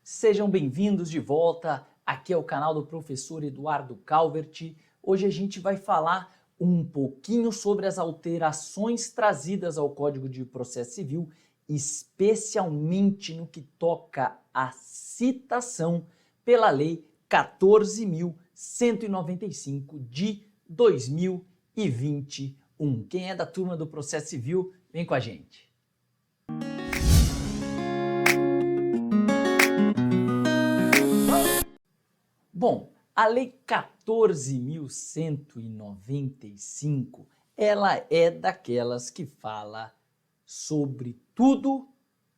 Sejam bem-vindos de volta. Aqui é o canal do professor Eduardo Calvert. Hoje a gente vai falar um pouquinho sobre as alterações trazidas ao Código de Processo Civil, especialmente no que toca à citação pela Lei 14.195 de 2021. Quem é da turma do Processo Civil, vem com a gente. Bom, a Lei 14.195, ela é daquelas que fala sobre tudo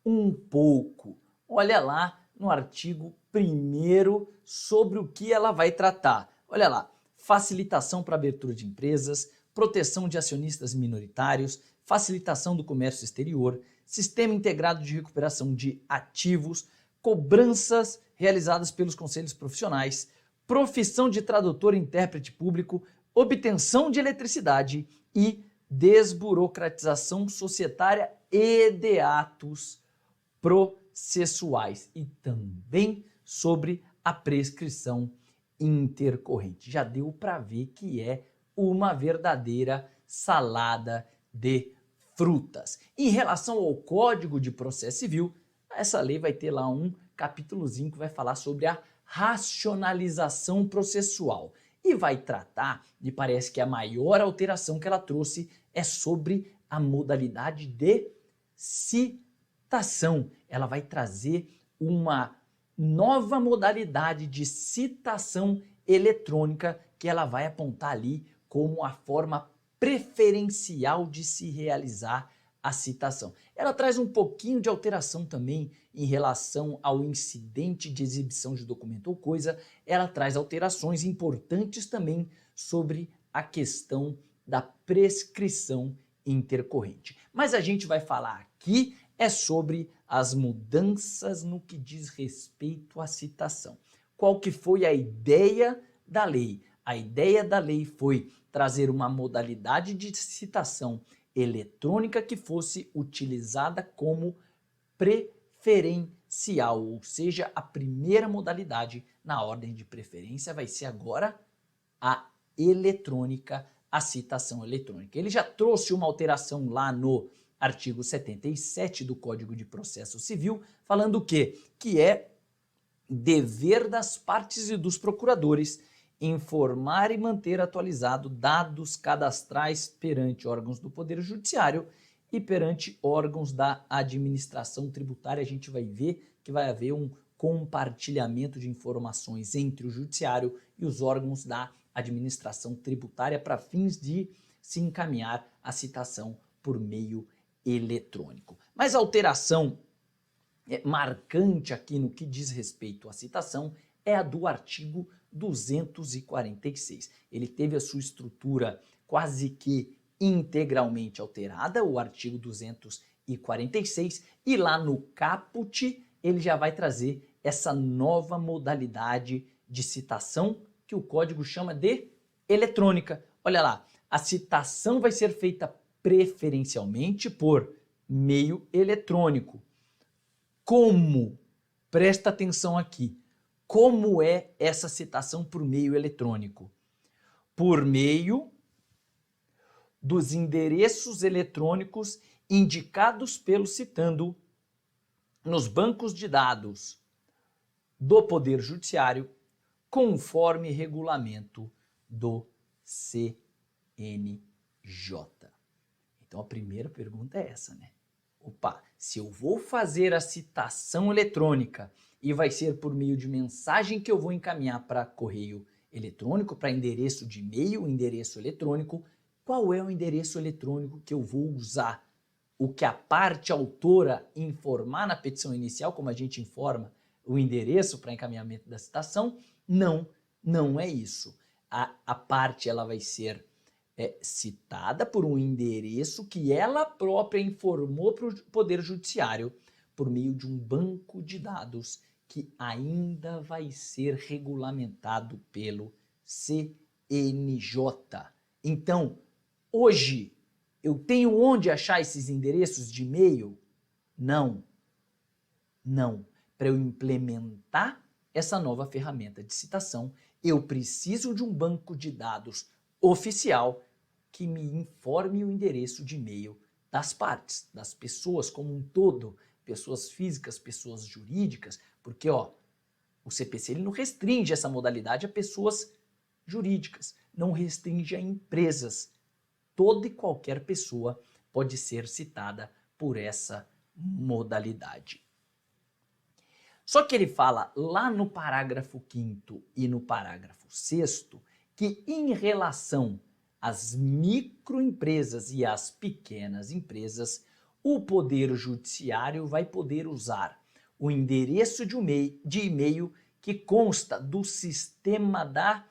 um pouco. Olha lá no artigo 1º sobre o que ela vai tratar. Olha lá, facilitação para abertura de empresas, proteção de acionistas minoritários, facilitação do comércio exterior, sistema integrado de recuperação de ativos, cobranças realizadas pelos conselhos profissionais, profissão de tradutor e intérprete público, obtenção de eletricidade e desburocratização societária e de atos processuais, e também sobre a prescrição intercorrente. Já deu para ver que é uma verdadeira salada de frutas. Em relação ao Código de Processo Civil, essa lei vai ter lá um capítulozinho que vai falar sobre a racionalização processual e vai tratar, me parece que a maior alteração que ela trouxe é sobre a modalidade de citação. Ela vai trazer uma nova modalidade de citação eletrônica que ela vai apontar ali como a forma preferencial de se realizar a citação. Ela traz um pouquinho de alteração também em relação ao incidente de exibição de documento ou coisa. Ela traz alterações importantes também sobre a questão da prescrição intercorrente. Mas a gente vai falar aqui é sobre as mudanças no que diz respeito à citação. Qual que foi a ideia da lei? A ideia da lei foi trazer uma modalidade de citação eletrônica que fosse utilizada como preferencial, ou seja, a primeira modalidade na ordem de preferência vai ser agora a eletrônica, a citação eletrônica. Ele já trouxe uma alteração lá no artigo 77 do Código de Processo Civil, falando o quê? Que é dever das partes e dos procuradores informar e manter atualizado dados cadastrais perante órgãos do Poder Judiciário e perante órgãos da administração tributária. A gente vai ver que vai haver um compartilhamento de informações entre o Judiciário e os órgãos da administração tributária para fins de se encaminhar a citação por meio eletrônico. Mas a alteração marcante aqui no que diz respeito à citação é a do artigo 246. Ele teve a sua estrutura quase que integralmente alterada, o artigo 246, e lá no caput ele já vai trazer essa nova modalidade de citação que o código chama de eletrônica. Olha lá, a citação vai ser feita preferencialmente por meio eletrônico. Como? Presta atenção aqui. Como é essa citação por meio eletrônico? Por meio dos endereços eletrônicos indicados pelo citando nos bancos de dados do Poder Judiciário, conforme regulamento do CNJ. Então a primeira pergunta é essa, né? Opa, se eu vou fazer a citação eletrônica e vai ser por meio de mensagem que eu vou encaminhar para correio eletrônico, para endereço de e-mail, endereço eletrônico, qual é o endereço eletrônico que eu vou usar? O que a parte autora informar na petição inicial, como a gente informa o endereço para encaminhamento da citação? Não, não é isso. A parte ela vai ser citada por um endereço que ela própria informou para o Poder Judiciário por meio de um banco de dados que ainda vai ser regulamentado pelo CNJ. Então, hoje, eu tenho onde achar esses endereços de e-mail? Não. Não. para eu implementar essa nova ferramenta de citação, eu preciso de um banco de dados oficial que me informe o endereço de e-mail das partes, das pessoas como um todo, pessoas físicas, pessoas jurídicas, porque ó, o CPC ele não restringe essa modalidade a pessoas jurídicas, não restringe a empresas. Toda e qualquer pessoa pode ser citada por essa modalidade. Só que ele fala lá no parágrafo 5º e no parágrafo 6º que em relação às microempresas e às pequenas empresas, o Poder Judiciário vai poder usar o endereço de e-mail que consta do sistema da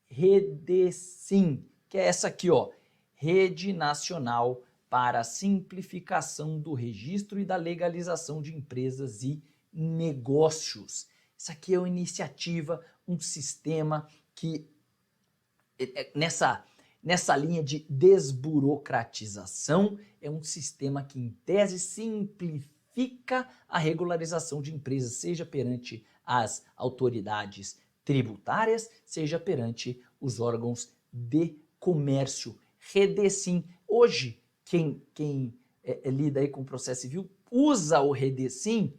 REDESIM, que é essa aqui, ó, Rede Nacional para a Simplificação do Registro e da Legalização de Empresas e Negócios. Isso aqui é uma iniciativa, um sistema que, nessa linha de desburocratização, é um sistema que, em tese, simplifica a regularização de empresas, seja perante as autoridades tributárias, seja perante os órgãos de comércio. REDESIM. Hoje, quem lida aí com o processo civil usa o REDESIM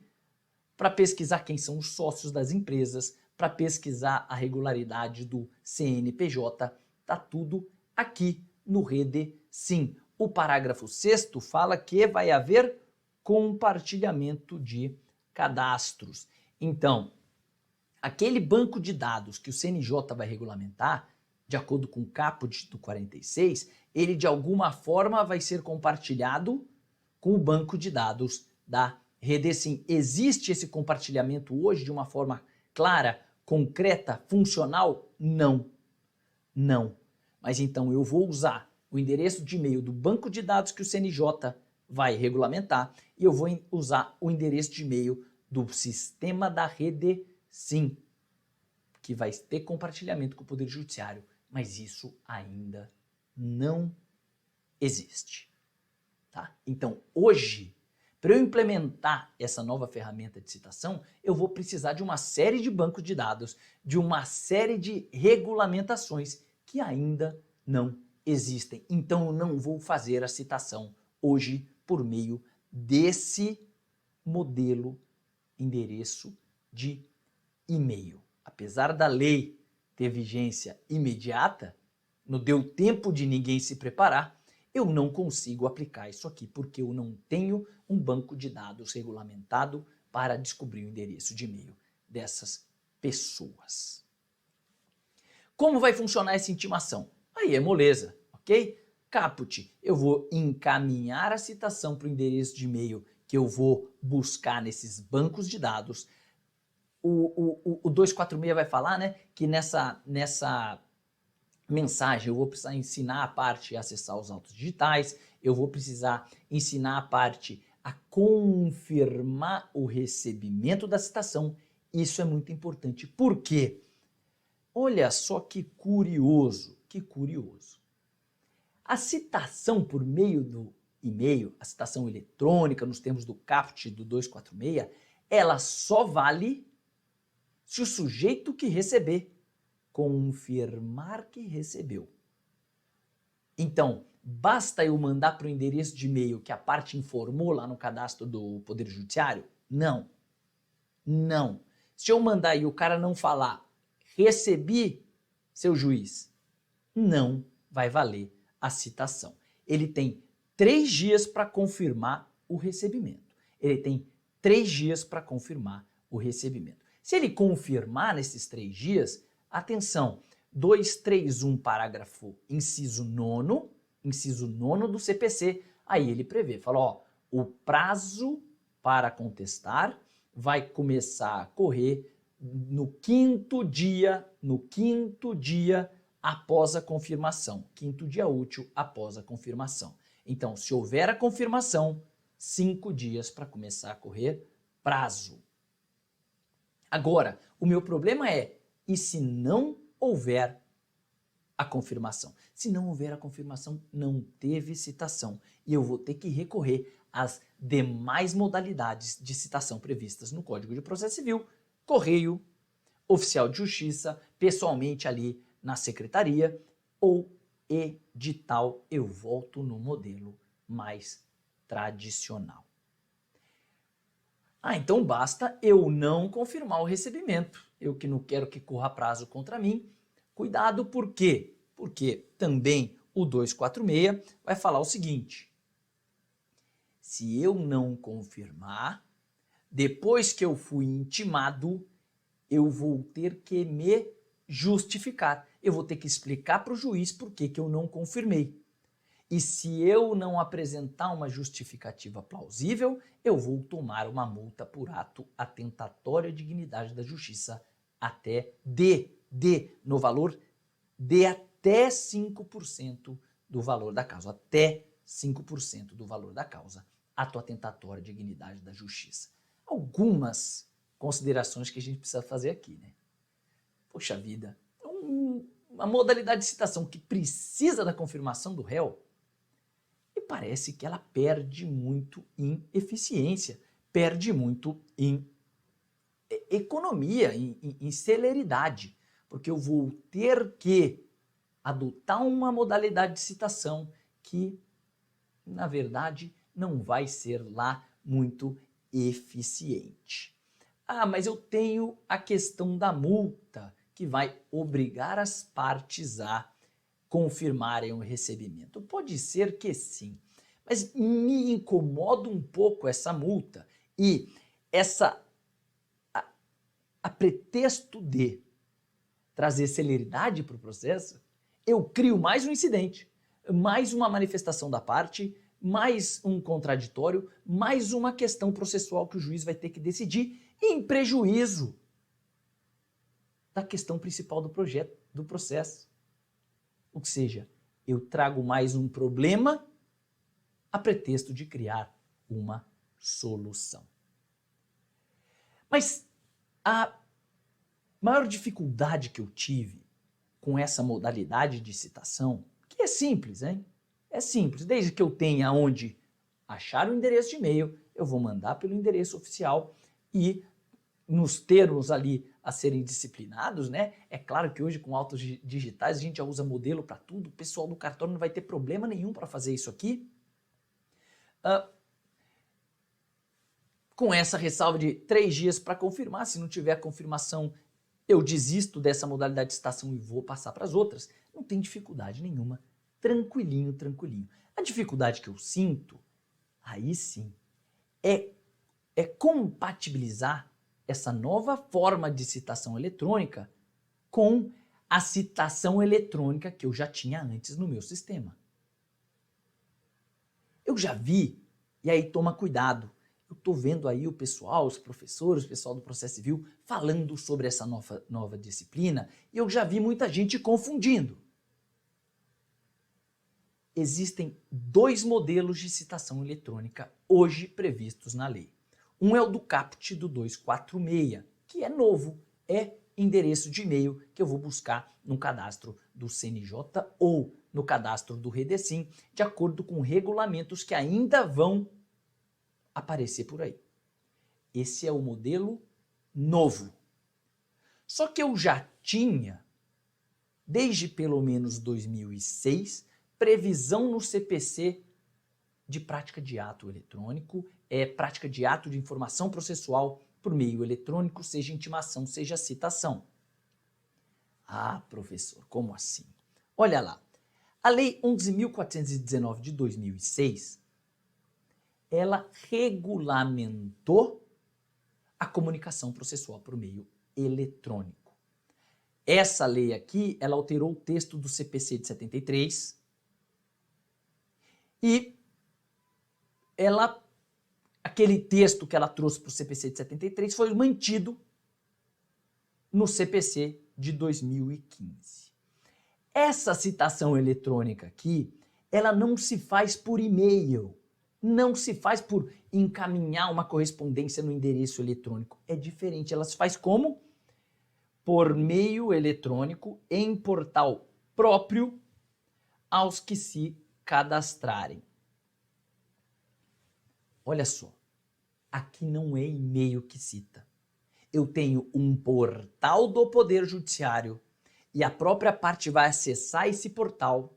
para pesquisar quem são os sócios das empresas, para pesquisar a regularidade do CNPJ. Tá tudo aqui no REDESIM. O parágrafo 6º fala que vai haver compartilhamento de cadastros. Então, aquele banco de dados que o CNJ vai regulamentar, de acordo com o caput do 46, ele de alguma forma vai ser compartilhado com o banco de dados da REDESIM. Existe esse compartilhamento hoje de uma forma clara, concreta, funcional? Não. Não. Mas então eu vou usar o endereço de e-mail do banco de dados que o CNJ vai regulamentar e eu vou usar o endereço de e-mail do sistema da REDESIM, que vai ter compartilhamento com o Poder Judiciário, mas isso ainda não existe. Tá? Então, hoje, para eu implementar essa nova ferramenta de citação, eu vou precisar de uma série de bancos de dados, de uma série de regulamentações que ainda não existem. Então, eu não vou fazer a citação hoje por meio desse modelo endereço de e-mail. Apesar da lei ter vigência imediata, não deu tempo de ninguém se preparar, eu não consigo aplicar isso aqui porque eu não tenho um banco de dados regulamentado para descobrir o endereço de e-mail dessas pessoas. Como vai funcionar essa intimação? Aí é moleza, ok? Caput, eu vou encaminhar a citação para o endereço de e-mail que eu vou buscar nesses bancos de dados. O 246 vai falar, né, que nessa mensagem eu vou precisar ensinar a parte a acessar os autos digitais, eu vou precisar ensinar a parte a confirmar o recebimento da citação. Isso é muito importante. Por quê? Olha só que curioso, que curioso. A citação por meio do e-mail, a citação eletrônica, nos termos do caput do 246, ela só vale se o sujeito que receber confirmar que recebeu. Então, basta eu mandar para o endereço de e-mail que a parte informou lá no cadastro do Poder Judiciário? Não. Não. Se eu mandar e o cara não falar, recebi, seu juiz, não vai valer a citação. Ele tem 3 dias para confirmar o recebimento. Ele tem 3 dias para confirmar o recebimento. Se ele confirmar nesses 3 dias, atenção, 231 parágrafo inciso 9º do CPC, aí ele prevê, fala, ó, o prazo para contestar vai começar a correr no 5º dia após a confirmação, 5º dia útil após a confirmação. Então, se houver a confirmação, 5 dias para começar a correr prazo. Agora, o meu problema é, e se não houver a confirmação. Se não houver a confirmação, não teve citação. E eu vou ter que recorrer às demais modalidades de citação previstas no Código de Processo Civil, correio, oficial de justiça, pessoalmente ali na secretaria ou edital. Eu volto no modelo mais tradicional. Então basta eu não confirmar o recebimento. Eu que não quero que corra prazo contra mim. Cuidado, por quê? Porque também o 246 vai falar o seguinte: se eu não confirmar, depois que eu fui intimado, eu vou ter que me justificar. Eu vou ter que explicar para o juiz por que eu não confirmei. E se eu não apresentar uma justificativa plausível, eu vou tomar uma multa por ato atentatório à dignidade da justiça no valor de até 5% do valor da causa. Até 5% do valor da causa. Ato atentatório à dignidade da justiça. Algumas considerações que a gente precisa fazer aqui, né? Poxa vida, uma modalidade de citação que precisa da confirmação do réu, e parece que ela perde muito em eficiência, perde muito em economia, em celeridade, porque eu vou ter que adotar uma modalidade de citação que, na verdade, não vai ser lá muito eficiente. Mas eu tenho a questão da multa, que vai obrigar as partes a confirmarem o recebimento. Pode ser que sim, mas me incomoda um pouco essa multa e a pretexto de trazer celeridade para o processo, eu crio mais um incidente, mais uma manifestação da parte, mais um contraditório, mais uma questão processual que o juiz vai ter que decidir em prejuízo da questão principal do processo. Ou seja, eu trago mais um problema a pretexto de criar uma solução. Mas a maior dificuldade que eu tive com essa modalidade de citação, que é simples, hein? É simples, desde que eu tenha onde achar o endereço de e-mail, eu vou mandar pelo endereço oficial e nos termos ali a serem disciplinados, né? É claro que hoje com autos digitais a gente já usa modelo para tudo, o pessoal do cartório não vai ter problema nenhum para fazer isso aqui. Com essa ressalva de 3 dias para confirmar, se não tiver confirmação, eu desisto dessa modalidade de citação e vou passar para as outras. Não tem dificuldade nenhuma, tranquilinho, tranquilinho. A dificuldade que eu sinto, aí sim, é compatibilizar essa nova forma de citação eletrônica com a citação eletrônica que eu já tinha antes no meu sistema. Eu já vi, e aí toma cuidado, eu estou vendo aí o pessoal, os professores, o pessoal do processo civil falando sobre essa nova disciplina, e eu já vi muita gente confundindo. Existem 2 modelos de citação eletrônica hoje previstos na lei. Um é o do caput do 246, que é novo, é endereço de e-mail que eu vou buscar no cadastro do CNJ ou no cadastro do Redecim, de acordo com regulamentos que ainda vão aparecer por aí. Esse é o modelo novo. Só que eu já tinha, desde pelo menos 2006, previsão no CPC de prática de ato eletrônico, prática de ato de informação processual por meio eletrônico, seja intimação, seja citação. Professor, como assim? Olha lá, a Lei 11.419 de 2006, ela regulamentou a comunicação processual por meio eletrônico. Essa lei aqui, ela alterou o texto do CPC de 73 e aquele texto que ela trouxe para o CPC de 73 foi mantido no CPC de 2015. Essa citação eletrônica aqui, ela não se faz por e-mail, não se faz por encaminhar uma correspondência no endereço eletrônico. É diferente, ela se faz como? Por meio eletrônico em portal próprio aos que se cadastrarem. Olha só, aqui não é e-mail que cita. Eu tenho um portal do Poder Judiciário e a própria parte vai acessar esse portal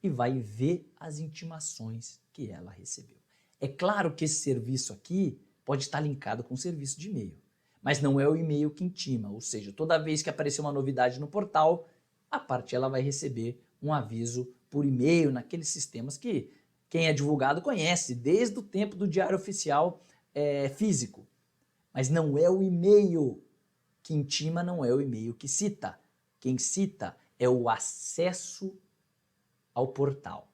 e vai ver as intimações que ela recebeu. É claro que esse serviço aqui pode estar linkado com o serviço de e-mail, mas não é o e-mail que intima, ou seja, toda vez que aparecer uma novidade no portal, a parte ela vai receber um aviso por e-mail naqueles sistemas que quem é divulgado conhece desde o tempo do Diário Oficial físico. Mas não é o e-mail que intima, não é o e-mail que cita. Quem cita é o acesso ao portal.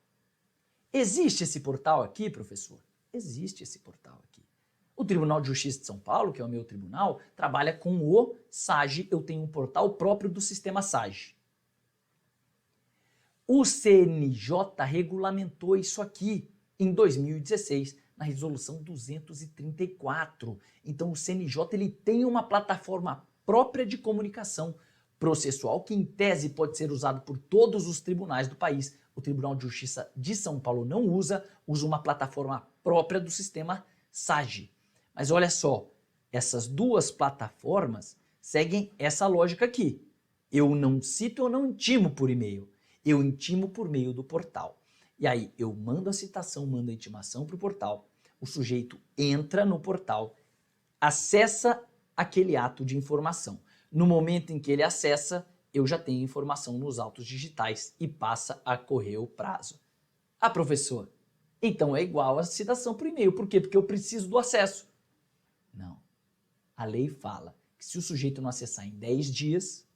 Existe esse portal aqui, professor? Existe esse portal aqui. O Tribunal de Justiça de São Paulo, que é o meu tribunal, trabalha com o SAGE. Eu tenho um portal próprio do sistema SAGE. O CNJ regulamentou isso aqui em 2016, na resolução 234. Então o CNJ ele tem uma plataforma própria de comunicação processual que em tese pode ser usado por todos os tribunais do país. O Tribunal de Justiça de São Paulo não usa uma plataforma própria do sistema SAGE. Mas olha só, essas duas plataformas seguem essa lógica aqui. Eu não cito, eu não intimo por e-mail. Eu intimo por meio do portal. E aí eu mando a citação, mando a intimação para o portal, o sujeito entra no portal, acessa aquele ato de informação. No momento em que ele acessa, eu já tenho informação nos autos digitais e passa a correr o prazo. Ah, professor, então é igual a citação por e-mail. Por quê? Porque eu preciso do acesso. Não. A lei fala que se o sujeito não acessar em 10 dias,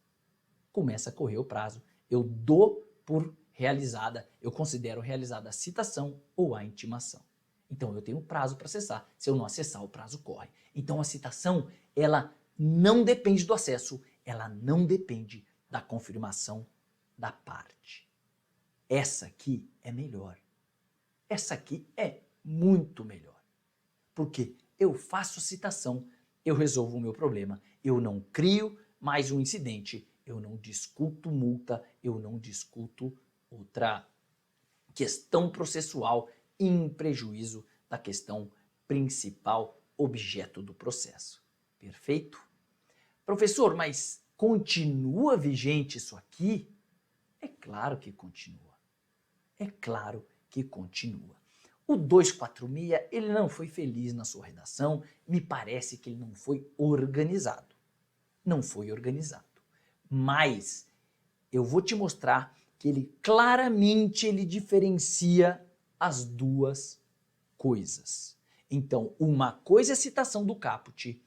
começa a correr o prazo. Eu dou por realizada, eu considero realizada a citação ou a intimação. Então eu tenho prazo para acessar. Se eu não acessar, o prazo corre. Então a citação, ela não depende do acesso, ela não depende da confirmação da parte. Essa aqui é melhor. Essa aqui é muito melhor. Porque eu faço citação, eu resolvo o meu problema. Eu não crio mais um incidente, eu não discuto multa, eu não discuto outra questão processual em prejuízo da questão principal, objeto do processo. Perfeito? Professor, mas continua vigente isso aqui? É claro que continua. É claro que continua. O 246, ele não foi feliz na sua redação, me parece que ele não foi organizado. Não foi organizado. Mas eu vou te mostrar que ele claramente diferencia as duas coisas. Então, uma coisa é a citação do caput,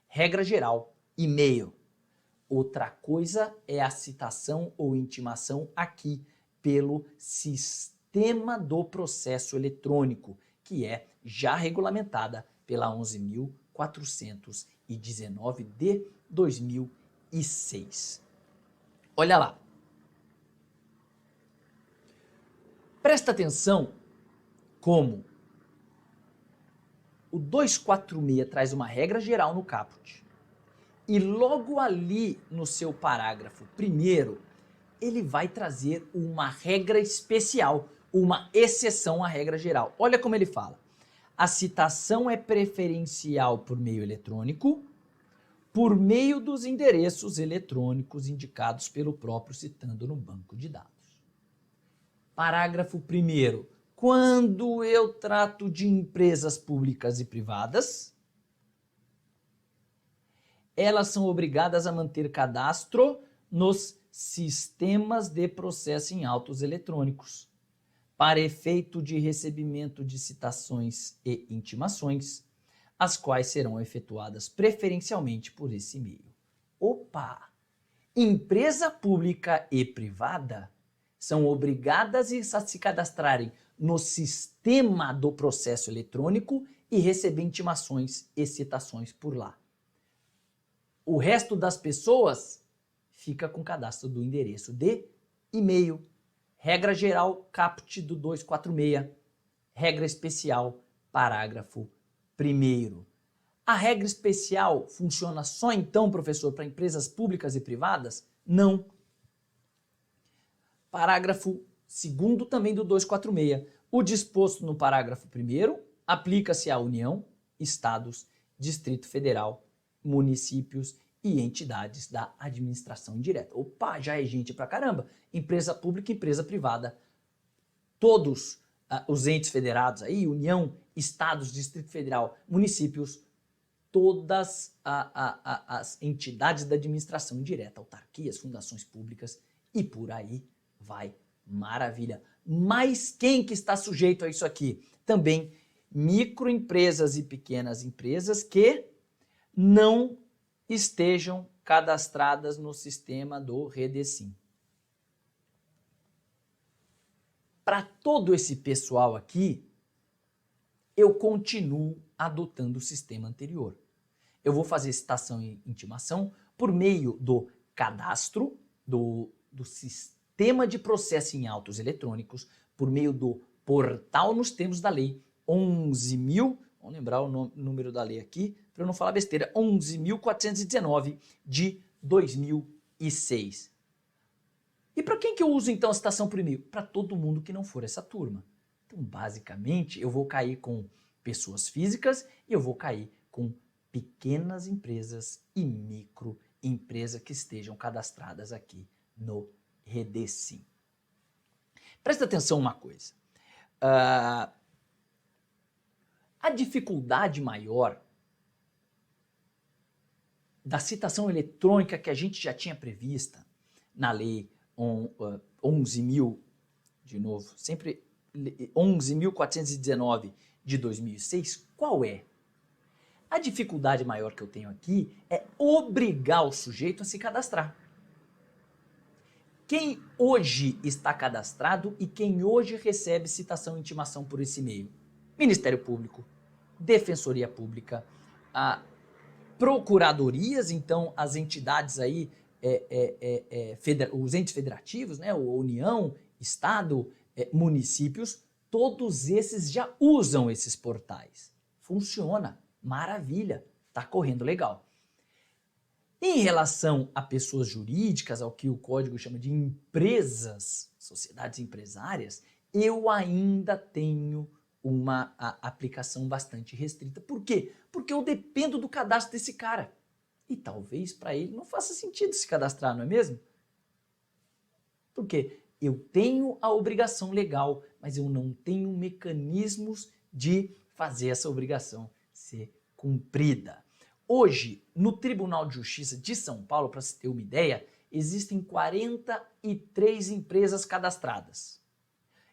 regra geral, e-mail. Outra coisa é a citação ou intimação aqui pelo sistema do processo eletrônico, que é já regulamentada pela 11.419 de 2006. Olha lá. Presta atenção como o 246 traz uma regra geral no caput. E logo ali no seu parágrafo primeiro, ele vai trazer uma regra especial, uma exceção à regra geral. Olha como ele fala. A citação é preferencial por meio eletrônico, por meio dos endereços eletrônicos indicados pelo próprio citando no banco de dados. Parágrafo 1º. Quando eu trato de empresas públicas e privadas, elas são obrigadas a manter cadastro nos sistemas de processo em autos eletrônicos, para efeito de recebimento de citações e intimações, as quais serão efetuadas preferencialmente por esse meio. Opa! Empresa pública e privada são obrigadas a se cadastrarem no sistema do processo eletrônico e receber intimações e citações por lá. O resto das pessoas fica com cadastro do endereço de e-mail. Regra geral, caput do 246. Regra especial, parágrafo 1º. A regra especial funciona só então, professor, para empresas públicas e privadas? Não. Parágrafo 2º também do 246. O disposto no parágrafo 1º aplica-se à União, Estados, Distrito Federal, municípios e entidades da administração indireta. Opa, já é gente pra caramba. Empresa pública, empresa privada. Todos os entes federados aí, União, Estados, Distrito Federal, municípios, todas as entidades da administração indireta, autarquias, fundações públicas e por aí vai. Maravilha. Mas quem que está sujeito a isso aqui? Também microempresas e pequenas empresas que não estejam cadastradas no sistema do Redecim. Para todo esse pessoal aqui, eu continuo adotando o sistema anterior. Eu vou fazer citação e intimação por meio do cadastro, do sistema de processo em autos eletrônicos, por meio do portal nos termos da lei 11.000, vamos lembrar o número da lei aqui, para eu não falar besteira, 11.419 de 2006. E para quem que eu uso então a citação por e-mail? Para todo mundo que não for essa turma. Então, basicamente, eu vou cair com pessoas físicas e eu vou cair com pequenas empresas e microempresas que estejam cadastradas aqui no Redecim. Presta atenção uma coisa. A dificuldade maior da citação eletrônica que a gente já tinha prevista na lei 11.000, de novo, sempre 11.419 de 2006, qual é? A dificuldade maior que eu tenho aqui é obrigar o sujeito a se cadastrar. Quem hoje está cadastrado e quem hoje recebe citação e intimação por esse meio? Ministério Público, Defensoria Pública, procuradorias, então as entidades aí, os entes federativos, né, União, Estado, municípios, todos esses já usam esses portais. Funciona, maravilha, está correndo legal. Em relação a pessoas jurídicas, ao que o código chama de empresas, sociedades empresárias, eu ainda tenho uma aplicação bastante restrita. Por quê? Porque eu dependo do cadastro desse cara. E talvez para ele não faça sentido se cadastrar, não é mesmo? Porque eu tenho a obrigação legal, mas eu não tenho mecanismos de fazer essa obrigação ser cumprida. Hoje, no Tribunal de Justiça de São Paulo, para se ter uma ideia, existem 43 empresas cadastradas.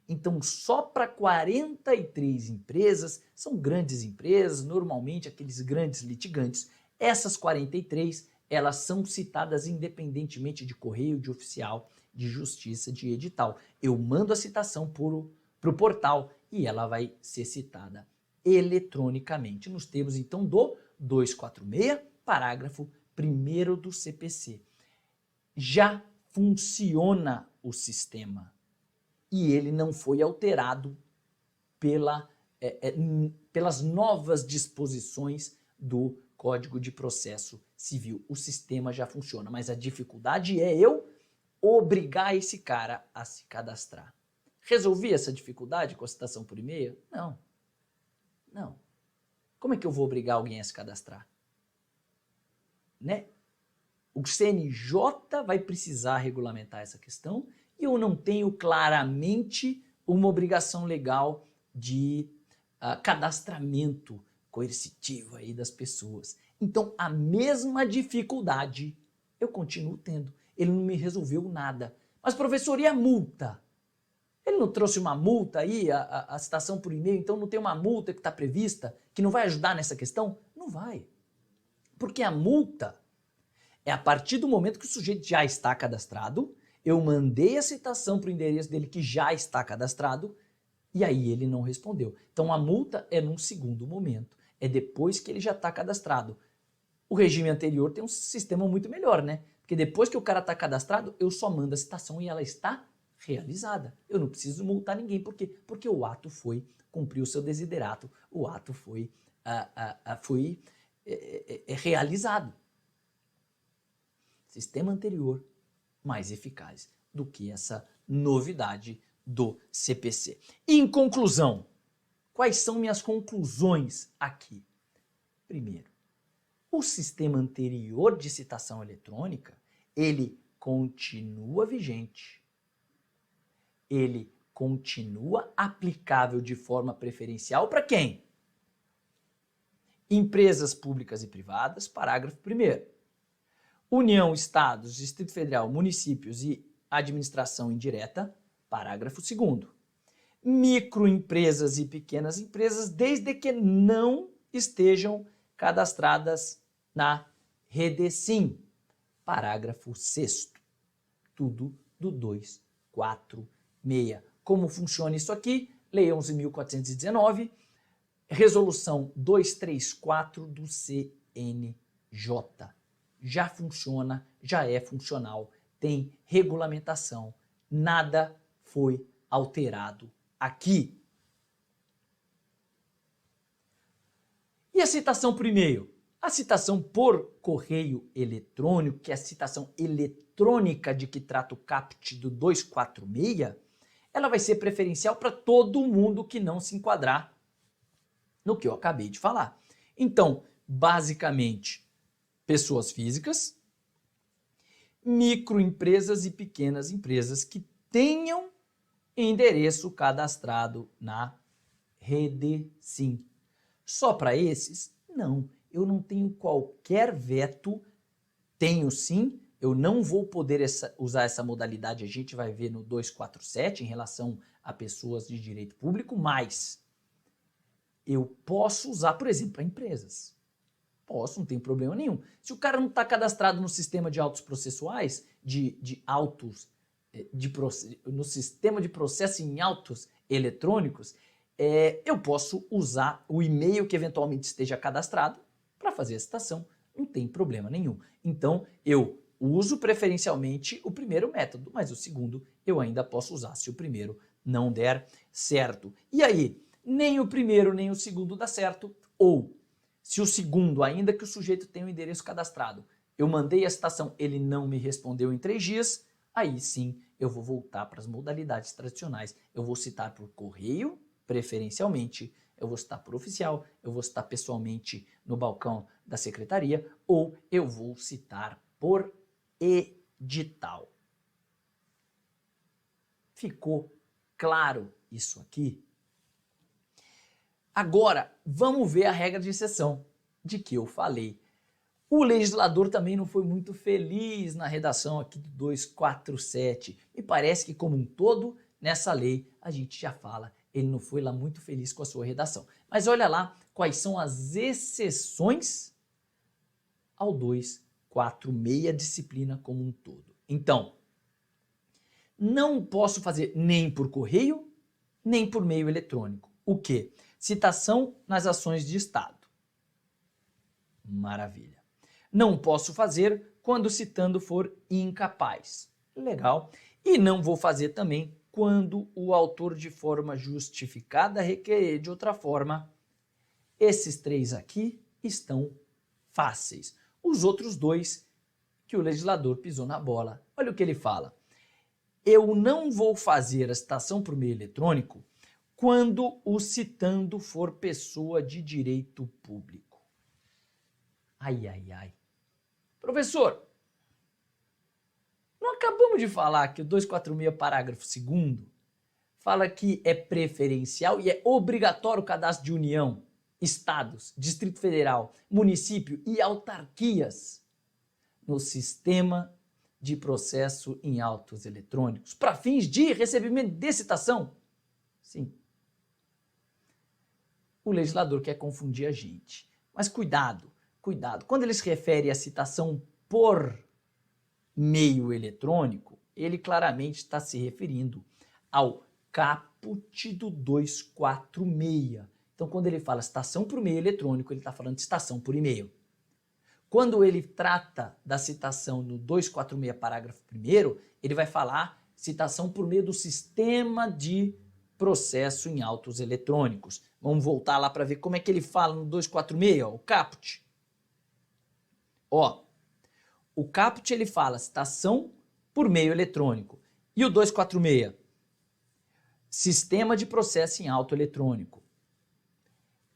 Então, só para 43 empresas, são grandes empresas, normalmente aqueles grandes litigantes. Essas 43, elas são citadas independentemente de correio, de oficial, de justiça, de edital. Eu mando a citação para o portal e ela vai ser citada eletronicamente, nos termos então do 246, parágrafo 1º do CPC. Já funciona o sistema e ele não foi alterado pelas novas disposições do Código de Processo Civil. O sistema já funciona, mas a dificuldade é eu obrigar esse cara a se cadastrar. Resolvi essa dificuldade com a citação por e-mail? Não. Não. Como é que eu vou obrigar alguém a se cadastrar? Né? O CNJ vai precisar regulamentar essa questão e eu não tenho claramente uma obrigação legal de cadastramento coercitivo aí das pessoas. Então, a mesma dificuldade eu continuo tendo. Ele não me resolveu nada. Mas, professor, e a multa? Ele não trouxe uma multa aí, a citação por e-mail, então não tem uma multa que está prevista que não vai ajudar nessa questão? Não vai. Porque a multa é a partir do momento que o sujeito já está cadastrado, eu mandei a citação para o endereço dele que já está cadastrado e aí ele não respondeu. Então a multa é num segundo momento, é depois que ele já está cadastrado. O regime anterior tem um sistema muito melhor, né? Porque depois que o cara está cadastrado, eu só mando a citação e ela está realizada. Eu não preciso multar ninguém. Por quê? Porque o ato cumpriu o seu desiderato, o ato foi realizado. Sistema anterior mais eficaz do que essa novidade do CPC. Em conclusão, quais são minhas conclusões aqui? Primeiro, o sistema anterior de citação eletrônica, ele continua vigente, ele continua aplicável de forma preferencial para quem? Empresas públicas e privadas, parágrafo 1º. União, Estados, Distrito Federal, municípios e administração indireta, parágrafo 2º. Microempresas e pequenas empresas, desde que não estejam cadastradas na Redecim, parágrafo 6º. Tudo do 246. Como funciona isso aqui? Lei 11.419, resolução 234 do CNJ. Já funciona, já é funcional, tem regulamentação, nada foi alterado aqui. E a citação por e-mail? A citação por correio eletrônico, que é a citação eletrônica de que trata o caput do 246, ela vai ser preferencial para todo mundo que não se enquadrar no que eu acabei de falar. Então, basicamente, pessoas físicas, microempresas e pequenas empresas que tenham endereço cadastrado na Redecim. Só para esses? Não, eu não tenho qualquer veto, tenho sim, eu não vou poder usar essa modalidade, a gente vai ver no 247 em relação a pessoas de direito público, mas eu posso usar, por exemplo, para empresas. Posso, não tem problema nenhum. Se o cara não está cadastrado no sistema de autos processuais, no sistema de processo em autos eletrônicos, eu posso usar o e-mail que eventualmente esteja cadastrado para fazer a citação, não tem problema nenhum. Então, eu uso preferencialmente o primeiro método, mas o segundo eu ainda posso usar se o primeiro não der certo. E aí, nem o primeiro nem o segundo dá certo, ou se o segundo, ainda que o sujeito tenha o endereço cadastrado, eu mandei a citação, ele não me respondeu em 3 dias, aí sim eu vou voltar para as modalidades tradicionais. Eu vou citar por correio, preferencialmente, eu vou citar por oficial, eu vou citar pessoalmente no balcão da secretaria, ou eu vou citar por edital. Ficou claro isso aqui? Agora, vamos ver a regra de exceção de que eu falei. O legislador também não foi muito feliz na redação aqui do 247. Me parece que, como um todo, nessa lei, a gente já fala, ele não foi lá muito feliz com a sua redação. Mas olha lá quais são as exceções ao 246, disciplina como um todo. Então, não posso fazer nem por correio, nem por meio eletrônico. O quê? Citação nas ações de Estado. Maravilha. Não posso fazer quando citando for incapaz. Legal. E não vou fazer também quando o autor de forma justificada requerer de outra forma. Esses 3 aqui estão fáceis. Os outros 2 que o legislador pisou na bola. Olha o que ele fala. Eu não vou fazer a citação por meio eletrônico quando o citando for pessoa de direito público. Ai, ai, ai. Professor, não acabamos de falar que o 246, parágrafo 2º, fala que é preferencial e é obrigatório o cadastro de União, Estados, Distrito Federal, município e autarquias no sistema de processo em autos eletrônicos para fins de recebimento de citação? Sim. O legislador quer confundir a gente. Mas cuidado, cuidado. Quando ele se refere à citação por meio eletrônico, ele claramente está se referindo ao caput do 246. Então, quando ele fala citação por meio eletrônico, ele está falando de citação por e-mail. Quando ele trata da citação no 246, parágrafo 1º, ele vai falar citação por meio do sistema de processo em autos eletrônicos. Vamos voltar lá para ver como é que ele fala no 246, ó, o caput. Ó, o caput ele fala citação por meio eletrônico. E o 246? Sistema de processo em auto eletrônico.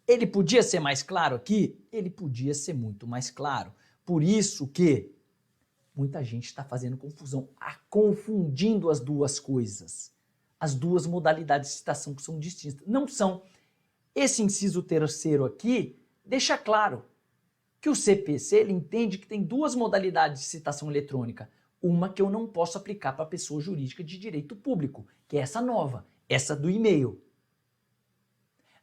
Ele podia ser mais claro aqui? Ele podia ser muito mais claro. Por isso que muita gente está fazendo confusão, confundindo as duas coisas. As duas modalidades de citação que são distintas. Não são. Esse inciso terceiro aqui deixa claro que o CPC ele entende que tem duas modalidades de citação eletrônica. Uma que eu não posso aplicar para pessoa jurídica de direito público, que é essa nova, essa do e-mail.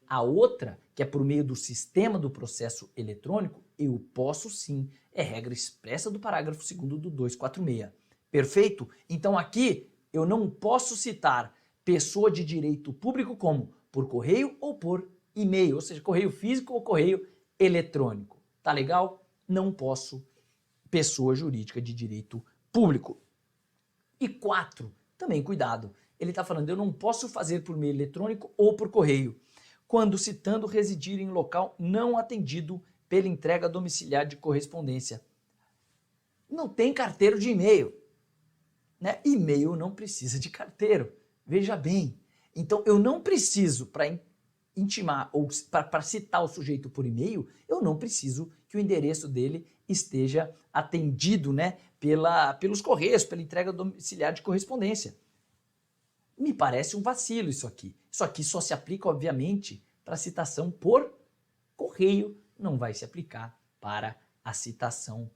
A outra, que é por meio do sistema do processo eletrônico, eu posso sim, é regra expressa do parágrafo 2º do 246. Perfeito? Então aqui eu não posso citar pessoa de direito público como por correio ou por e-mail, ou seja, correio físico ou correio eletrônico. Tá legal? Não posso pessoa jurídica de direito público. E 4, também cuidado, ele está falando, eu não posso fazer por meio eletrônico ou por correio, quando citando residir em local não atendido pela entrega domiciliar de correspondência. Não tem carteiro de e-mail, né? E-mail não precisa de carteiro, veja bem. Então eu não preciso, para intimar ou para citar o sujeito por e-mail, eu não preciso que o endereço dele esteja atendido, né, pelos correios, pela entrega domiciliar de correspondência. Me parece um vacilo isso aqui. Isso aqui só se aplica, obviamente, para a citação por correio, não vai se aplicar para a citação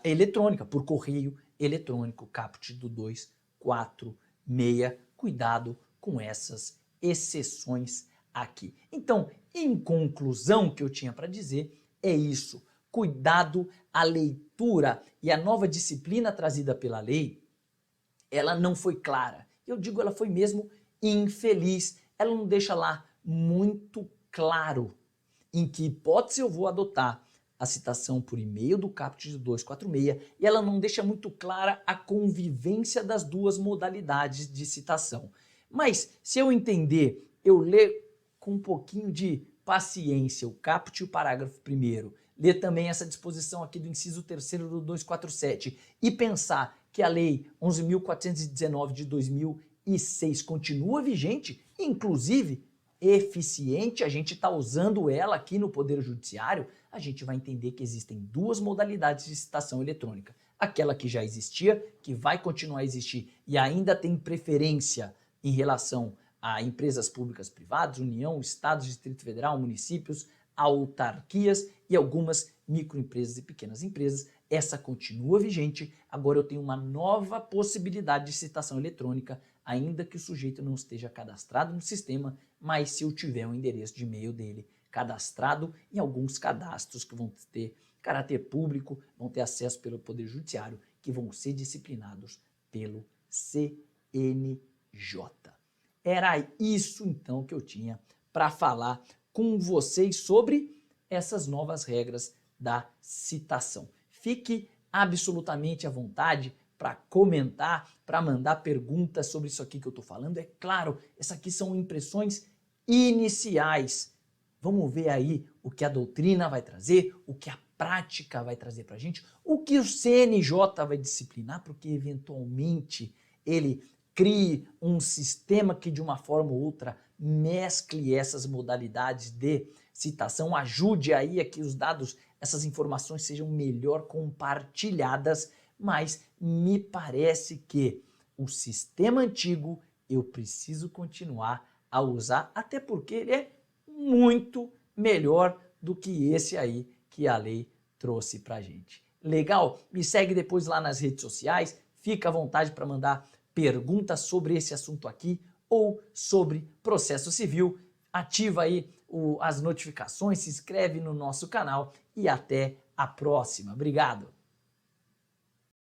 eletrônica, por correio eletrônico, caput do 246. Cuidado com essas exceções aqui. Então, em conclusão, o que eu tinha para dizer é isso. Cuidado, a leitura e a nova disciplina trazida pela lei, ela não foi clara. Eu digo, ela foi mesmo infeliz. Ela não deixa lá muito claro em que hipótese eu vou adotar a citação por e-mail do caput de 246 e ela não deixa muito clara a convivência das duas modalidades de citação. Mas se eu entender, eu ler com um pouquinho de paciência o caput e o parágrafo 1º, ler também essa disposição aqui do inciso 3º do 247 e pensar que a lei 11.419 de 2006 continua vigente, inclusive eficiente, a gente está usando ela aqui no Poder Judiciário, a gente vai entender que existem duas modalidades de citação eletrônica. Aquela que já existia, que vai continuar a existir e ainda tem preferência em relação a empresas públicas privadas, União, Estados, Distrito Federal, municípios, autarquias e algumas microempresas e pequenas empresas. Essa continua vigente, agora eu tenho uma nova possibilidade de citação eletrônica, ainda que o sujeito não esteja cadastrado no sistema, mas se eu tiver o endereço de e-mail dele cadastrado em alguns cadastros que vão ter caráter público, vão ter acesso pelo Poder Judiciário, que vão ser disciplinados pelo CNJ. Era isso então que eu tinha para falar com vocês sobre essas novas regras da citação. Fique absolutamente à vontade para comentar, para mandar perguntas sobre isso aqui que eu estou falando. É claro, essas aqui são impressões iniciais. Vamos ver aí o que a doutrina vai trazer, o que a prática vai trazer para a gente, o que o CNJ vai disciplinar, porque eventualmente ele crie um sistema que de uma forma ou outra mescle essas modalidades de citação, ajude aí a que os dados, essas informações sejam melhor compartilhadas, mas me parece que o sistema antigo eu preciso continuar a usar, até porque ele é muito melhor do que esse aí que a lei trouxe pra gente. Legal? Me segue depois lá nas redes sociais, fica à vontade para mandar perguntas sobre esse assunto aqui ou sobre processo civil. Ativa aí as notificações, se inscreve no nosso canal e até a próxima. Obrigado!